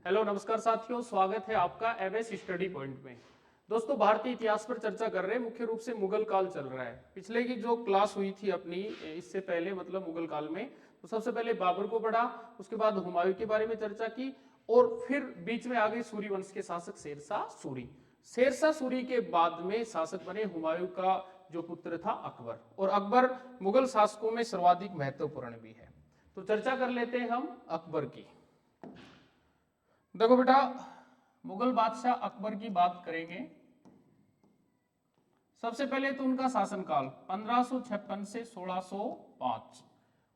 Hello नमस्कार साथियों, स्वागत है आपका एमएस स्टडी पॉइंट में। दोस्तों, भारतीय इतिहास पर चर्चा कर रहे हैं। मुख्य रूप से मुगल काल चल रहा है। पिछले की जो क्लास हुई थी अपनी, इससे पहले मतलब मुगल काल में, तो सबसे पहले बाबर को पढ़ा, उसके बाद हुमायूं के बारे में चर्चा की और फिर बीच में आ गई सूरी वंश के शासक शेरशाह सूरी। शेरशाह सूरी के बाद में शासक बने हुमायूं का जो पुत्र था अकबर, और अकबर मुगल शासकों में सर्वाधिक महत्वपूर्ण भी है। तो चर्चा कर लेते हैं हम अकबर की। देखो बेटा, मुगल बादशाह अकबर की बात करेंगे। सबसे पहले तो उनका शासनकाल 1556 से 1605,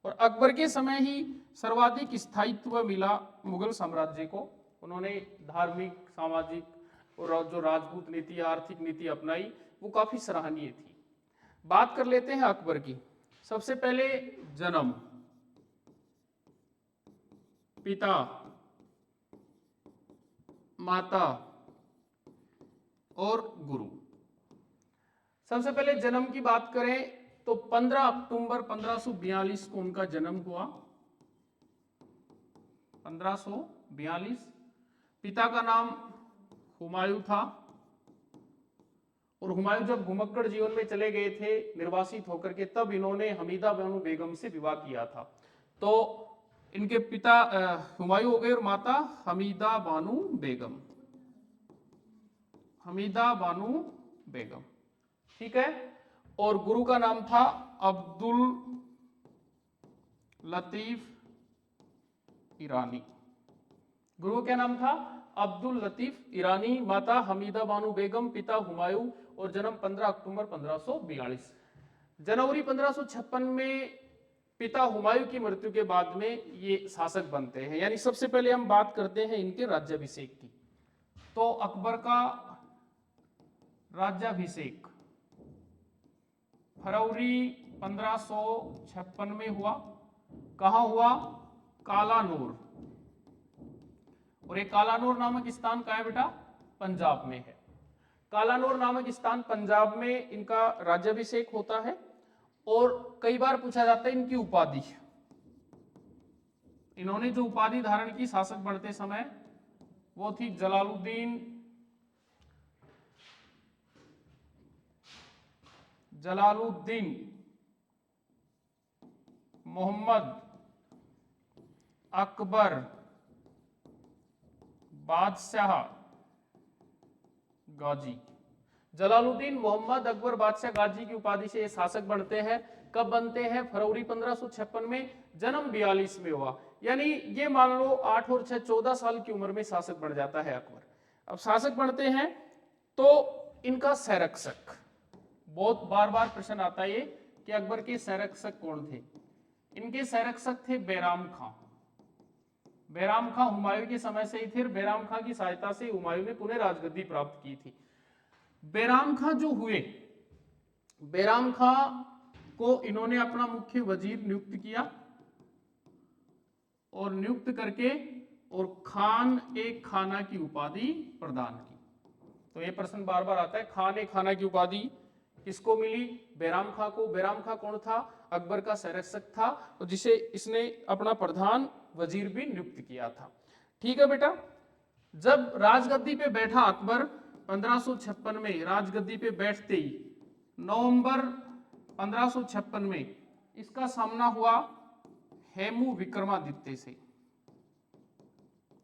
और अकबर के समय ही सर्वाधिक स्थायित्व मिला मुगल साम्राज्य को। उन्होंने धार्मिक, सामाजिक और जो राजपूत नीति, आर्थिक नीति अपनाई, वो काफी सराहनीय थी। बात कर लेते हैं अकबर की। सबसे पहले जन्म, पिता, माता और गुरु। सबसे पहले जन्म की बात करें तो 15 अक्टूबर 1542 को उनका जन्म हुआ। 1542। पिता का नाम हुमायूं था, और हुमायूं जब घुमक्कड़ जीवन में चले गए थे निर्वासित होकर के, तब इन्होंने हमीदा बानो बेगम से विवाह किया था। तो इनके पिता हुमायूं हो गए और माता हमीदा बानो बेगम। हमीदा बानो बेगम, ठीक है। और गुरु का नाम था अब्दुल लतीफ ईरानी। गुरु का क्या नाम था? अब्दुल लतीफ ईरानी। माता हमीदा बानो बेगम, पिता हुमायूं, और जन्म 15 अक्टूबर 1542। जनवरी 1556 में पिता हुमायूं की मृत्यु के बाद में ये शासक बनते हैं। यानी सबसे पहले हम बात करते हैं इनके राज्याभिषेक की। तो अकबर का राज्याभिषेक फरवरी 1556 में हुआ। कहां हुआ? कालानूर। और ये कालानूर नामक स्थान कहां है बेटा? पंजाब में है। कालानूर नामक स्थान पंजाब में इनका राज्याभिषेक होता है। और कई बार पूछा जाता है इनकी उपाधि। इन्होंने जो उपाधि धारण की शासक बनते समय, वो थी जलालुद्दीन मोहम्मद अकबर बादशाह गाजी। जलालुद्दीन मोहम्मद अकबर बादशाह गाजी की उपाधि से ये शासक बनते हैं। कब बनते हैं? फरवरी 1556 में। जन्म 42 में हुआ। यानी ये मान लो 8 और 6 14 साल की उम्र में शासक बन जाता है अकबर। अब शासक बनते हैं तो इनका संरक्षक, बहुत बार बार प्रश्न आता है ये कि अकबर के संरक्षक कौन थे। इनके संरक्षक थे बैराम खां। बैराम खां हुमायूं के समय से ही थे। बैराम खां की सहायता से हुमायूं ने पुनः राजगद्दी प्राप्त की थी। बैराम खां जो हुए, बैराम खां को इन्होंने अपना मुख्य वजीर नियुक्त किया, और नियुक्त करके और खान ए खाना की उपाधि प्रदान की। तो ये प्रश्न बार बार आता है, खान ए खाना की उपाधि किसको मिली? बैराम खां को। बैराम खां कौन था? अकबर का संरक्षक था, और जिसे इसने अपना प्रधान वजीर भी नियुक्त किया था। ठीक है बेटा। जब राजगद्दी पे बैठा अकबर 1556 में, राजगद्दी पे बैठते ही नवंबर 1556 में इसका सामना हुआ हेमू विक्रमादित्य से।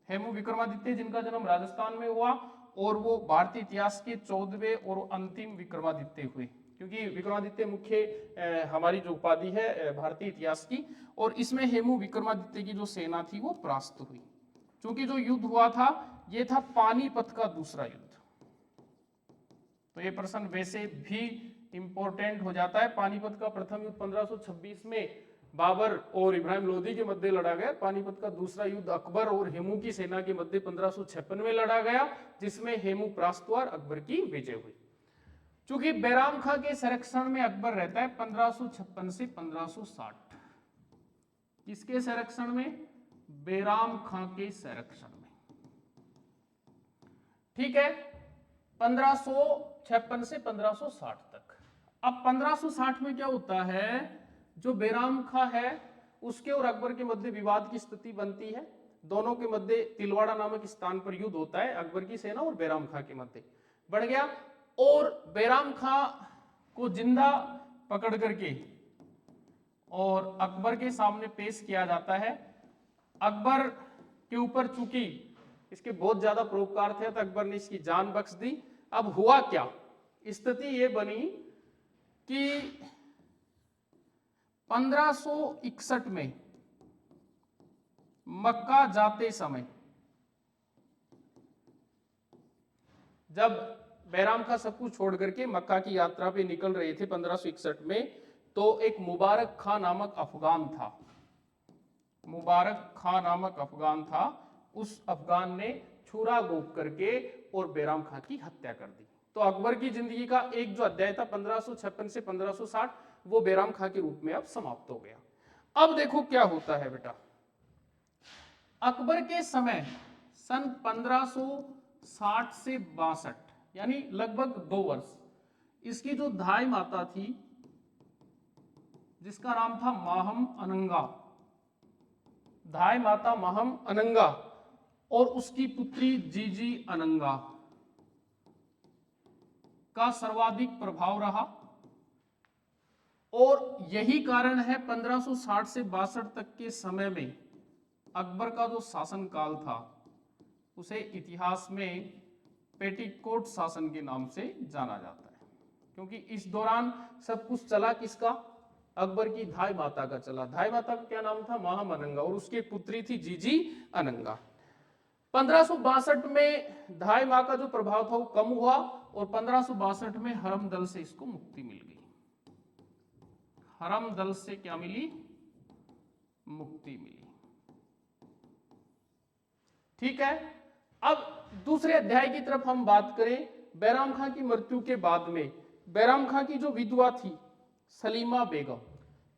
हेमू विक्रमादित्य जिनका जन्म राजस्थान में हुआ, और वो भारतीय इतिहास के 14वें और अंतिम विक्रमादित्य हुए, क्योंकि विक्रमादित्य मुख्य हमारी जो उपाधि है भारतीय इतिहास की। और इसमें हेमू विक्रमादित्य की जो सेना थी वो परास्त हुई। क्योंकि जो युद्ध हुआ था ये था पानीपत का दूसरा युद्ध। तो ये प्रश्न वैसे भी इंपॉर्टेंट हो जाता है। पानीपत का प्रथम युद्ध 1526 में बाबर और इब्राहिम लोदी के मध्य लड़ा गया। पानीपत का दूसरा युद्ध अकबर और हेमू की सेना के मध्य 1556 में लड़ा गया, जिसमें हेमू परास्त हुआ, अकबर की विजय हुई। चूंकि बैराम खां के संरक्षण में अकबर रहता है 1556 से 1560। किसके संरक्षण में? बैराम खां के संरक्षण में। ठीक है। 1556 से 1560 तक। अब 1560 में क्या होता है, जो बैराम खां है उसके और अकबर के मध्य विवाद की स्थिति बनती है। दोनों के मध्य तिलवाड़ा नामक स्थान पर युद्ध होता है अकबर की सेना और बैराम खां के मध्य। बढ़ गया और बैराम खां को जिंदा पकड़ करके और अकबर के सामने पेश किया जाता है। अकबर के ऊपर चूंकि इसके बहुत ज्यादा परोपकार थे तो अकबर ने इसकी जान बख्श दी। अब हुआ क्या, स्थिति ये बनी कि 1561 में मक्का जाते समय जब बैराम खां सब कुछ छोड़ करके मक्का की यात्रा पे निकल रहे थे 1561 में, तो एक मुबारक खां नामक अफगान था, मुबारक खां नामक अफगान था। उस अफगान ने छुरा घोंप करके और बैराम खां की हत्या कर दी। तो अकबर की जिंदगी का एक जो अध्याय था 1556 से 1560 वो बैराम खां के रूप में अब समाप्त हो गया। अब देखो क्या होता है बेटा, अकबर के समय सन 1560 से 62 यानी लगभग 2 वर्ष इसकी जो धाई माता थी जिसका नाम था माहम अनंगा, धाई माता माहम अनंगा और उसकी पुत्री जीजी अनंगा का सर्वाधिक प्रभाव रहा। और यही कारण है 1560 से 62 तक के समय में अकबर का जो शासन काल था उसे इतिहास में पेटिकोट शासन के नाम से जाना जाता है, क्योंकि इस दौरान सब कुछ चला किसका, अकबर की धाई माता का चला। धाई माता का क्या नाम था, माहम अनंगा, और उसकी पुत्री थी जीजी अनंगा। 1562 में धाई माँ का जो प्रभाव था वो कम हुआ और 1562 में हरमदल से इसको मुक्ति मिल गई। हरमदल से क्या मिली, मुक्ति मिली। ठीक है, अब दूसरे अध्याय की तरफ हम बात करें। बैराम खां की मृत्यु के बाद में बैराम खां की जो विधवा थी सलीमा बेगम,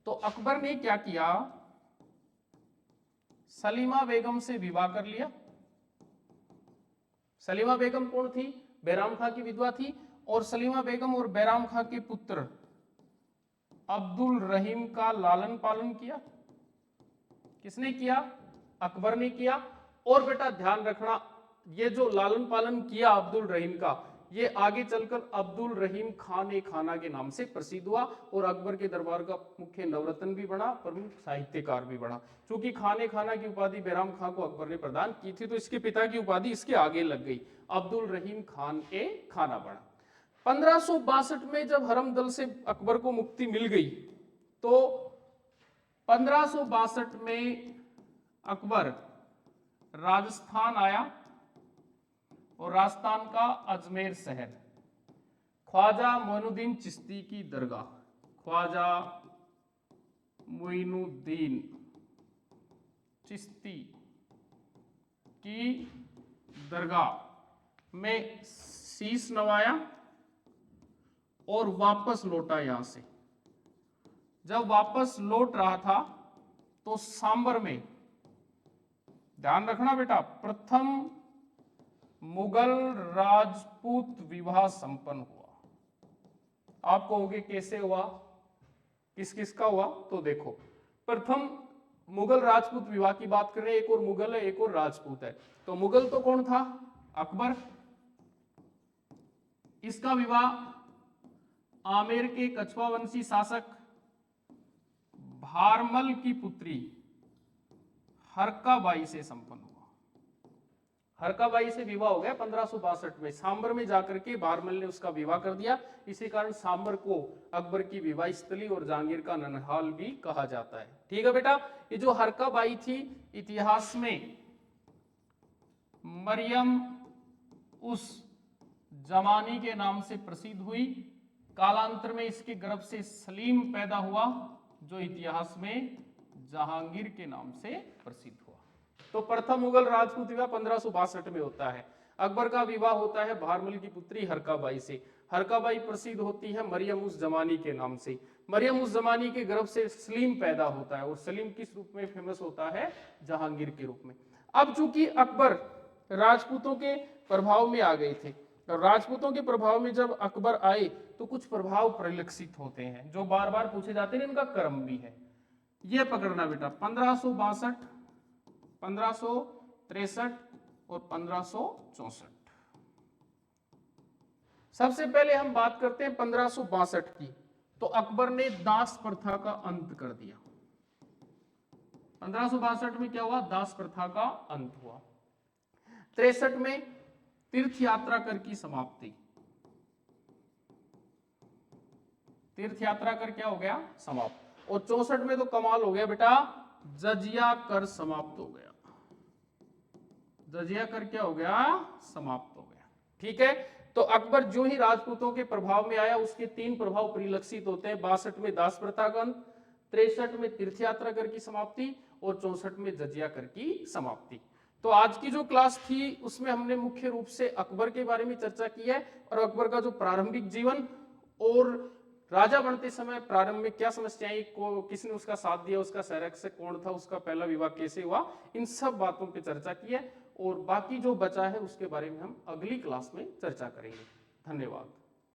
तो अकबर ने क्या किया, सलीमा बेगम से विवाह कर लिया। सलीमा बेगम कौन थी, बैराम खां की विधवा थी। और सलीमा बेगम और बैराम खां के पुत्र अब्दुल रहीम का लालन पालन किया। किसने किया, अकबर ने किया। और बेटा ध्यान रखना, ये जो लालन पालन किया अब्दुल रहीम का, ये आगे चलकर अब्दुल रहीम खान ए खाना के नाम से प्रसिद्ध हुआ और अकबर के दरबार का मुख्य नवरत्न भी बना, प्रमुख साहित्यकार भी बना। क्योंकि खान ए खाना की उपाधि बैराम खां को अकबर ने प्रदान की थी तो इसके पिता की उपाधि इसके आगे लग गई, अब्दुल रहीम खान ए खाना बना। 1562 में जब हरमदल से अकबर को मुक्ति मिल गई तो 1562 में अकबर राजस्थान आया और राजस्थान का अजमेर शहर ख्वाजा मोइनुद्दीन चिश्ती की दरगाह, ख्वाजा मोइनुद्दीन चिश्ती की दरगाह में शीश नवाया और वापस लौटा। यहां से जब वापस लौट रहा था तो सांबर में, ध्यान रखना बेटा, प्रथम मुगल राजपूत विवाह संपन्न हुआ। आप कहोगे कैसे हुआ, किस किस का हुआ, तो देखो, प्रथम मुगल राजपूत विवाह की बात कर रहे हैं। एक और मुगल है, एक और राजपूत है। तो मुगल तो कौन था, अकबर। इसका विवाह आमेर के कछवा वंशी शासक भारमल की पुत्री हरकाबाई से संपन्न हुआ। हरकाबाई से विवाह हो गया 1562 में। सांबर में जाकर के भारमल ने उसका विवाह कर दिया। इसी कारण सांबर को अकबर की विवाह स्थली और जहांगीर का ननहाल भी कहा जाता है। ठीक है बेटा, ये जो हरकाबाई थी इतिहास में मरियम उस जमानी के नाम से प्रसिद्ध हुई। कालांतर में इसके गर्भ से सलीम पैदा हुआ जो इतिहास में जहांगीर के नाम से प्रसिद्ध हुआ। तो प्रथम मुगल राजपूत विवाह 1562 में होता है। अकबर का विवाह होता है भारमल की पुत्री हरकाबाई से। हरकाबाई प्रसिद्ध होती है मरियम उस जमानी के नाम से। मरियम उस जमानी के गर्भ से सलीम पैदा होता है और सलीम किस रूप में फेमस होता है, जहांगीर के रूप में। अब चूंकि अकबर राजपूतों के प्रभाव में आ गए थे, राजपूतों के प्रभाव में जब अकबर आए तो कुछ प्रभाव परिलक्षित होते हैं जो बार बार पूछे जाते हैं, इनका क्रम भी है। ये पकड़ना बेटा, 1562 63 और 1564। सबसे पहले हम बात करते हैं 1562 की। तो अकबर ने दास प्रथा का अंत कर दिया। 1562 में क्या हुआ? दास प्रथा का अंत हुआ। 63 में तीर्थ यात्रा कर की समाप्ति। तीर्थ यात्रा कर क्या हो गया? समाप्त। और 64 में तो कमाल हो गया बेटा, जजिया कर समाप्त हो गया। जजिया कर क्या हो गया? समाप्त हो गया। ठीक है, तो अकबर जो ही राजपूतों के प्रभाव में आया, उसके 3 प्रभाव परिलक्षित होते हैं। 62 में दास प्रथा का अंत, 63 में तीर्थ यात्रा कर की समाप्ति और 64 में जजिया कर की समाप्ति। तो आज की जो क्लास थी उसमें हमने मुख्य रूप से अकबर के बारे में चर्चा की है और अकबर का जो प्रारंभिक जीवन और राजा बनते समय प्रारंभ में क्या समस्याएं को, किसने उसका साथ दिया, उसका संरक्षक कौन था, उसका पहला विवाह कैसे हुआ, इन सब बातों पे चर्चा की है। और बाकी जो बचा है उसके बारे में हम अगली क्लास में चर्चा करेंगे। धन्यवाद।